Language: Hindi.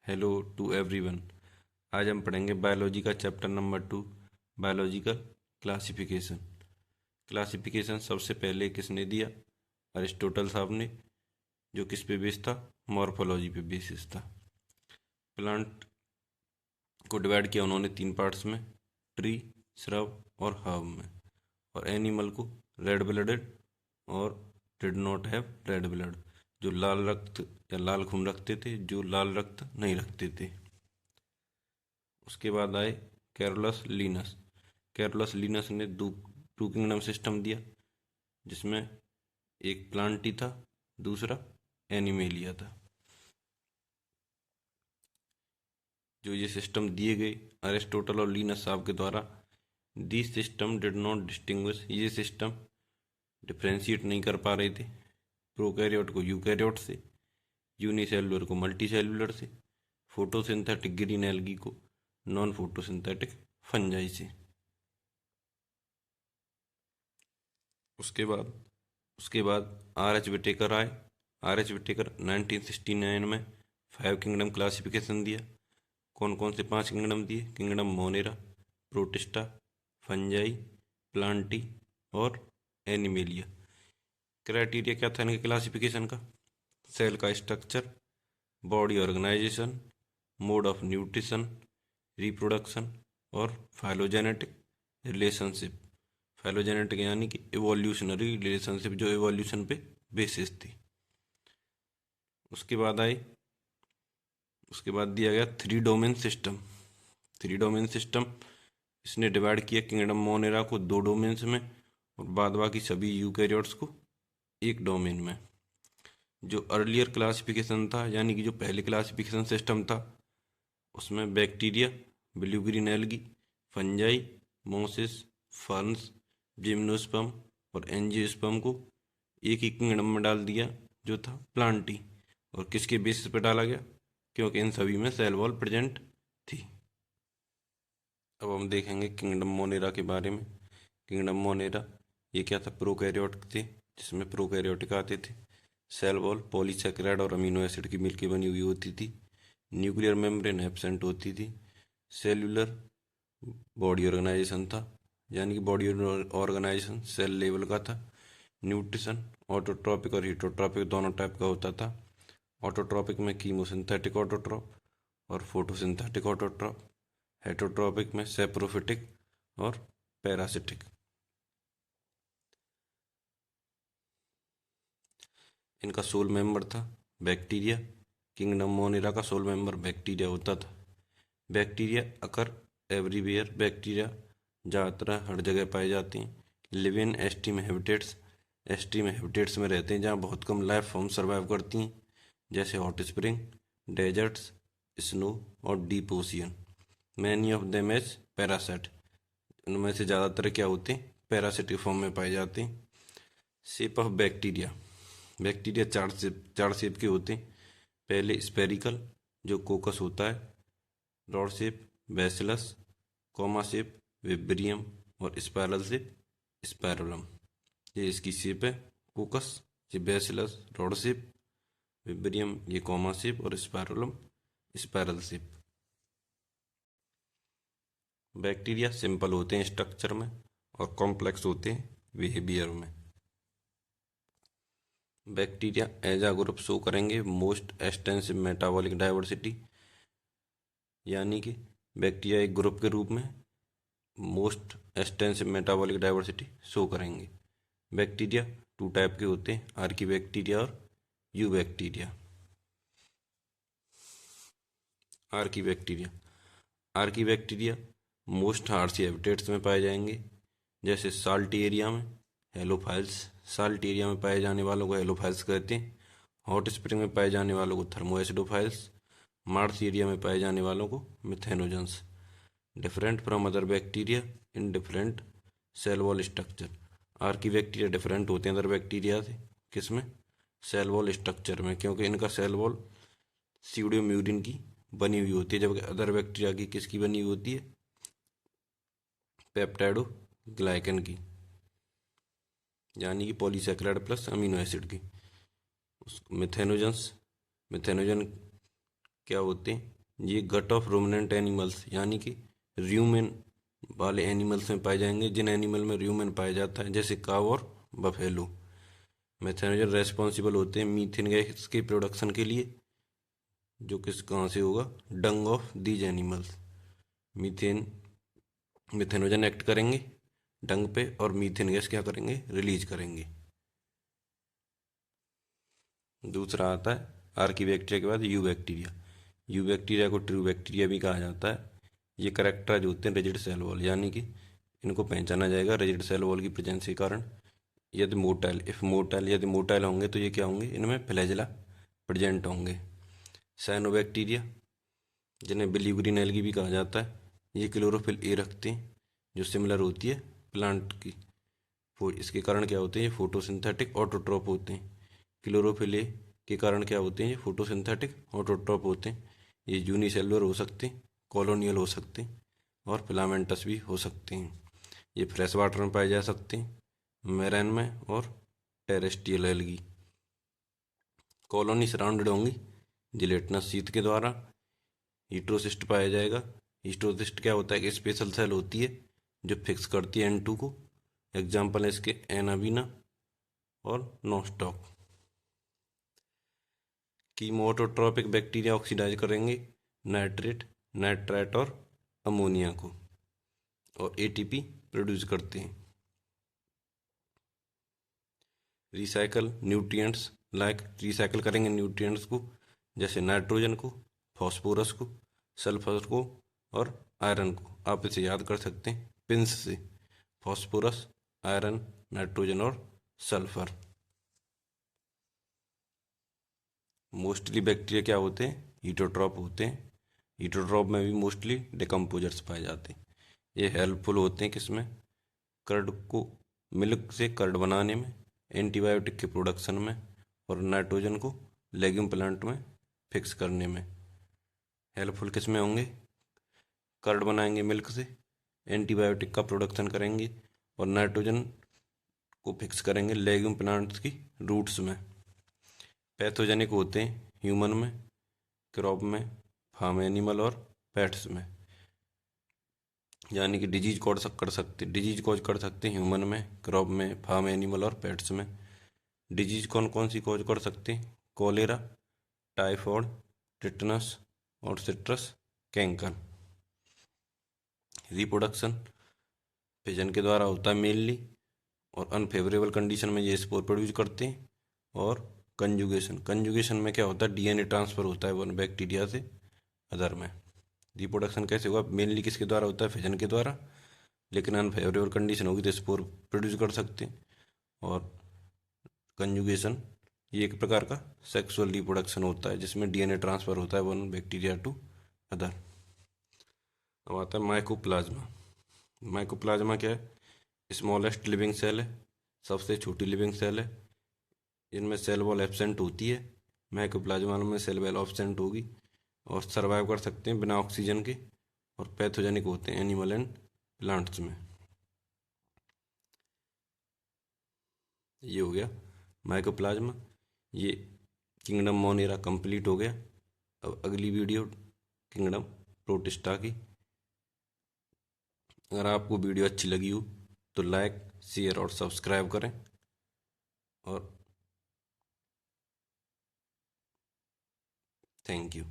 Hello to everyone. आज हम पढ़ेंगे बायोलॉजी का chapter number 2, biological classification. Classification सबसे पहले किसने दिया? अरिस्टोटल साहब ने, जो किस पे बेस्ड था? मॉर्फोलॉजी पे बेसिस था। प्लांट को डिवाइड किया उन्होंने 3 पार्ट्स में, ट्री, श्रब और हर्ब में। और एनिमल को रेड ब्लडेड और did not have read blood, जो लाल रक्त या लाल खून रखते थे, जो लाल रक्त नहीं रखते थे। उसके बाद आए कैरोलस लीनस। कैरोलस लीनस ने टू किंगडम सिस्टम दिया, जिसमें एक प्लांटी था, दूसरा एनिमेलिया था। जो ये सिस्टम दिए गए अरिस्टोटल और लीनस साहब के द्वारा, this system did not distinguish, ये सिस्टम डिफ्रेंशिएट नहीं कर पा रहे थे प्रोकैरियोट को यूकैरियोट से, यूनिसेलुलर को मल्टीसेलुलर से, फोटोसिंथेटिक ग्रीन एल्गी को नॉन फोटोसिंथेटिक फंजाई से। उसके बाद आर एच विटेकर आए। आर एच विटेकर 1969 में 5 किंगडम क्लासिफिकेशन दिया। कौन कौन से 5 किंगडम दिए? Kingdom Monera, Protista, Fungi, Plantae और एनिमेलिया। क्राइटेरिया क्या था इनके क्लासिफिकेशन का? सेल का structure, body organisation, mode of nutrition, reproduction और फाइलोजेनेटिक रिलेशनशिप। फाइलोजेनेटिक यानी कि इवोल्यूशनरी रिलेशनशिप, जो इवोल्यूशन पे बेसिस थी। उसके बाद दिया गया 3 डोमेन सिस्टम। 3 डोमेन सिस्टम इसने डिवाइड किया किंगडम मोनेरा को 2 डोमेन्स में और बाद बाकी सभी यूकैरियोट्स को 1 डोमेन में। जो अर्लियर क्लासिफिकेशन था, यानी कि जो पहले क्लासिफिकेशन सिस्टम था, उसमें bacteria, blue green algae, fungi, mosses, ferns, gymnosperm और एंजियोस्पर्म को एक ही किंगडम में डाल दिया, जो था प्लांटी। और किसके बेसिस पर डाला गया? क्योंकि इन सभी में सेल वॉल प्रेजेंट थी। अब हम देखेंगे किंगडम मोनेरा के बारे में। किंगडम मोनेरा ये क्या था? प्रोकैरियोट थे, जिसमें प्रोकैरियोटिक आते थे। सेल वॉल पॉलीसैकेराइड और अमीनो एसिड की मिलकर बनी हुई होती थी। न्यूक्लियर मेम्ब्रेन एब्सेंट होती थी। सेल्यूलर बॉडी ऑर्गेनाइजेशन था, यानी कि बॉडी ऑर्गेनाइजेशन सेल लेवल का था। न्यूट्रिशन ऑटोट्रॉपिक और हीटोट्रॉपिक दोनों टाइप का होता था। ऑटोट्रॉपिक में कीमोसिंथेटिक ऑटोट्रॉप और फोटोसिंथेटिक ऑटोट्रॉप। हेटरोट्रॉपिक में सेप्रोफिटिक और पैरासिटिक। इनका सोल मेंबर था बैक्टीरिया। किंगडम मोनेरा का सोल मेंबर बैक्टीरिया होता था। बैक्टीरिया अकर एवरीवेयर, बैक्टीरिया ज़्यादातर हर जगह पाए जाते हैं। Live in extreme habitats, extreme habitats में रहते हैं जहाँ बहुत कम लाइफ फॉर्म सर्वाइव करती हैं, जैसे हॉट स्प्रिंग, डेजर्ट्स, स्नो और deep ocean. Many of them as parasite, उनमें से ज़्यादातर क्या होते हैं? पैरासिटिक फॉर्म में पाए जाते हैं। शेप ऑफ बैक्टीरिया, बैक्टीरिया चार शेप के होते हैं। पहले स्पेरिकल, जो कोकस होता है। Rod shape bacillus, comma shape विब्रियम और स्पाइरल शेप स्पाइरोलम। ये इसकी शेप है। कोकस, ये बैसिलस, रॉड शेप, विब्रियम ये कॉमा शेप और स्पाइरोलम स्पाइरल शेप। बैक्टीरिया सिंपल होते हैं स्ट्रक्चर में और कॉम्प्लेक्स होते हैं बिहेवियर में। Bacteria as a group show करेंगे मोस्ट एक्सटेंसिव मेटाबॉलिक डाइवर्सिटी, यानी कि बैक्टीरिया एक ग्रुप के रूप में most extensive metabolic diversity show करेंगे। बैक्टीरिया 2 टाइप के होते हैं, आर्की बैक्टीरिया और eubacteria. Archaebacteria, archaebacteria most harsh habitats में पाए जाएंगे, जैसे साल्ट एरिया में हेलोफाइल्स। साल्ट एरिया में पाए जाने वालों को हेलोफाइल्स कहते हैं। हॉट स्प्रिंग में पाए जाने वालों को थर्मोएसिडोफाइल्स। मार्स एरिया में पाए जाने वालों को methanogens. Different from other bacteria in different cell wall structure. Archaebacteria different होते हैं अदर बैक्टीरिया से, किसमें? सेल वॉल स्ट्रक्चर में, क्योंकि इनका सेल वॉल सीडोम्यूरिन की बनी हुई होती है, जबकि अदर बैक्टीरिया की किसकी बनी हुई होती है? पेप्टाइडोग्लाइकन की, यानी कि पॉलीसैकेराइड प्लस अमीनो एसिड की। मिथेनोजेंस, मिथेनोजन क्या होते हैं? ये गट ऑफ रूमिनेंट एनिमल्स यानी कि र्यूमेन वाले एनिमल्स में पाए जाएंगे। जिन एनिमल में र्यूमेन पाया जाता है जैसे काव और बफेलो। मेथेनोजन रेस्पॉन्सिबल होते हैं मीथेन गैस के प्रोडक्शन के लिए, जो किस कहाँ से होगा, डंग of these animals. Methane methanogen act करेंगे डंग पे और मीथेन गैस क्या करेंगे, रिलीज करेंगे। दूसरा आता है आर्कीबैक्टीरिया के बाद यू बैक्टीरिया। यू बैक्टीरिया को ट्रू बैक्टीरिया भी कहा जाता है। ये करेक्टराइज होते हैं रिजिड सेल वॉल, यानी कि इनको पहचाना जाएगा रिजिड सेल वॉल की प्रेजेंस के कारण। यदि मोटाइल होंगे तो ये क्या होंगे, इनमें फ्लैजेला प्रेजेंट होंगे। साइनोबैक्टीरिया जिन्हें ब्लू ग्रीन एल्गी भी कहा जाता है, ये क्लोरोफिल ए रखते हैं जो सिमिलर होती है प्लांट की। इसके कारण क्या होते हैं, ये फोटोसिंथेटिक ऑटोट्रॉप होते हैं। क्लोरोफिल ए के कारण क्या होते हैं, ये फोटोसिंथेटिक ऑटोट्रॉप होते हैं। ये यूनिसेलुलर हो सकते हैं, कॉलोनियल हो सकते हैं और फिलामेंटस भी हो सकते हैं। ये फ्रेश वाटर में पाए जा सकते हैं, मैराइन में और टेरेस्ट्रियल एल्गी। कॉलोनी सराउंडेड होंगी जिलेटिनस शीट के द्वारा। हीट्रोसिस्ट पाया जाएगा। हीट्रोसिस्ट क्या होता है, एक स्पेशल सेल होती है जो फिक्स करती है N2 को। एग्जाम्पल है इसके एनाबीना और नोस्टॉक। कीमोटोट्रॉपिक बैक्टीरिया ऑक्सीडाइज करेंगे नाइट्रेट, नाइट्राइट और अमोनिया को और ATP प्रोड्यूस करते हैं। रिसाइकल न्यूट्रिएंट्स रिसाइकल करेंगे न्यूट्रिएंट्स को, जैसे नाइट्रोजन को, फॉस्फोरस को, सल्फर को और आयरन को। आप इसे याद कर सकते हैं पिंस से, फॉस्फोरस, आयरन, नाइट्रोजन और सल्फर। मोस्टली बैक्टीरिया क्या होते हैं, हीटोट्रॉप होते हैं। हीटोट्रॉप में भी मोस्टली डिकम्पोजर्स पाए जाते हैं। ये हेल्पफुल होते हैं किसमें, कर्ड को, मिल्क से कर्ड बनाने में, एंटीबायोटिक के प्रोडक्शन में और नाइट्रोजन को लेग्यूम प्लांट में फिक्स करने में। हेल्पफुल किस में होंगे, कर्ड बनाएंगे मिल्क से, एंटीबायोटिक का प्रोडक्शन करेंगे और नाइट्रोजन को फिक्स करेंगे लेग्यूम प्लांट्स की रूट्स में। पैथोजेनिक होते हैं ह्यूमन में, क्रॉप में, फार्म एनिमल और पेट्स में। यानी कि डिजीज कॉज कर सकते हैं ह्यूमन में, क्रॉप में, फार्म एनिमल और पेट्स में। डिजीज कौन कौन सी कॉज कर सकते हैं, कॉलेरा, टाइफॉइड, टिटनस और सिट्रस कैंकर। रिप्रोडक्शन फिजन के द्वारा होता है मेनली, और अनफेवरेबल कंडीशन में ये स्पोर प्रोड्यूस करते हैं। और कंजुगेशन में क्या होता है, DNA ट्रांसफर होता है वन बैक्टीरिया से अदर में। रिप्रोडक्शन कैसे होगा, मेनली किसके द्वारा होता है, फिजन के द्वारा, लेकिन अनफेवरेबल कंडीशन होगी तो स्पोर प्रोड्यूस कर सकते हैं। और कंजुगेशन ये एक प्रकार का सेक्सुअल रिप्रोडक्शन होता है जिसमें DNA ट्रांसफर होता है वन बैक्टीरिया टू अदर। अब आता है माइकोप्लाज्मा। माइकोप्लाज्मा क्या है, स्मॉलेस्ट लिविंग सेल है, सबसे छोटी लिविंग सेल है। इनमें सेल वॉल एब्सेंट होती है, माइकोप्लाज्मा में सेल वॉल एब्सेंट होगी और सर्वाइव कर सकते हैं बिना ऑक्सीजन के, और पैथोजेनिक होते हैं एनिमल एंड प्लांट्स में। ये हो गया माइकोप्लाज्मा। ये किंगडम मोनेरा कंप्लीट हो गया। अब अगली वीडियो किंगडम प्रोटिस्टा की। अगर आपको वीडियो अच्छी लगी हो तो लाइक, शेयर और सब्सक्राइब करें। और थैंक यू।